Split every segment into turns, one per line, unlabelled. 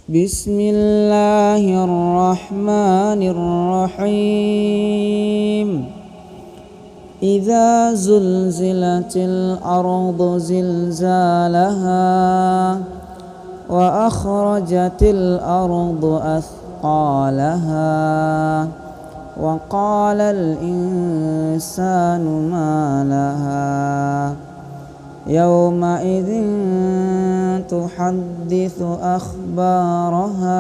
بسم الله الرحمن الرحيم إذا زلزلت الأرض زلزالها وأخرجت الأرض أثقالها وقال الإنسان ما لها يومئذ تحدث أخبارها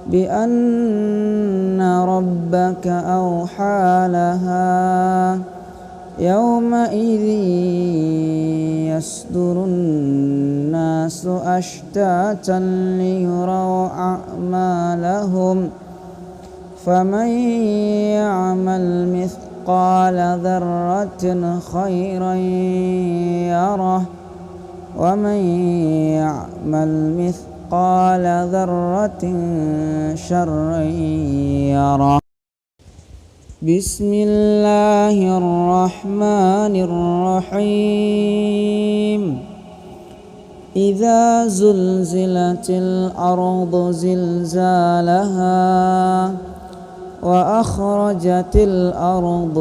بأن ربك أوحى لها يومئذ يصدر الناس أشتاتا ليروا أعمالهم فمن يعمل مثقال ذرة خيرا يره ومن يعمل مثقال ذرة شرا يره. بسم الله الرحمن الرحيم إذا زلزلت الأرض زلزالها وأخرجت الأرض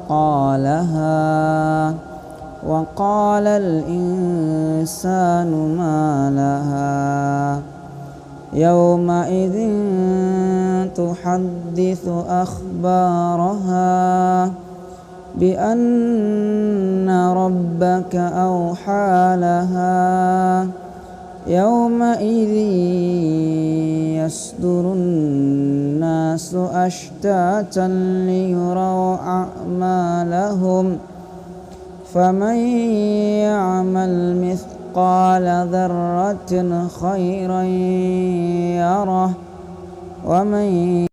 أثقالها وقال الإنسان ما لها يومئذ تحدث أخبارها بأن ربك أوحى لها يومئذ يصدر الناس أشتاتا ليروا أعمالهم فمن يعمل مثقال ذرة خيرا يره ومن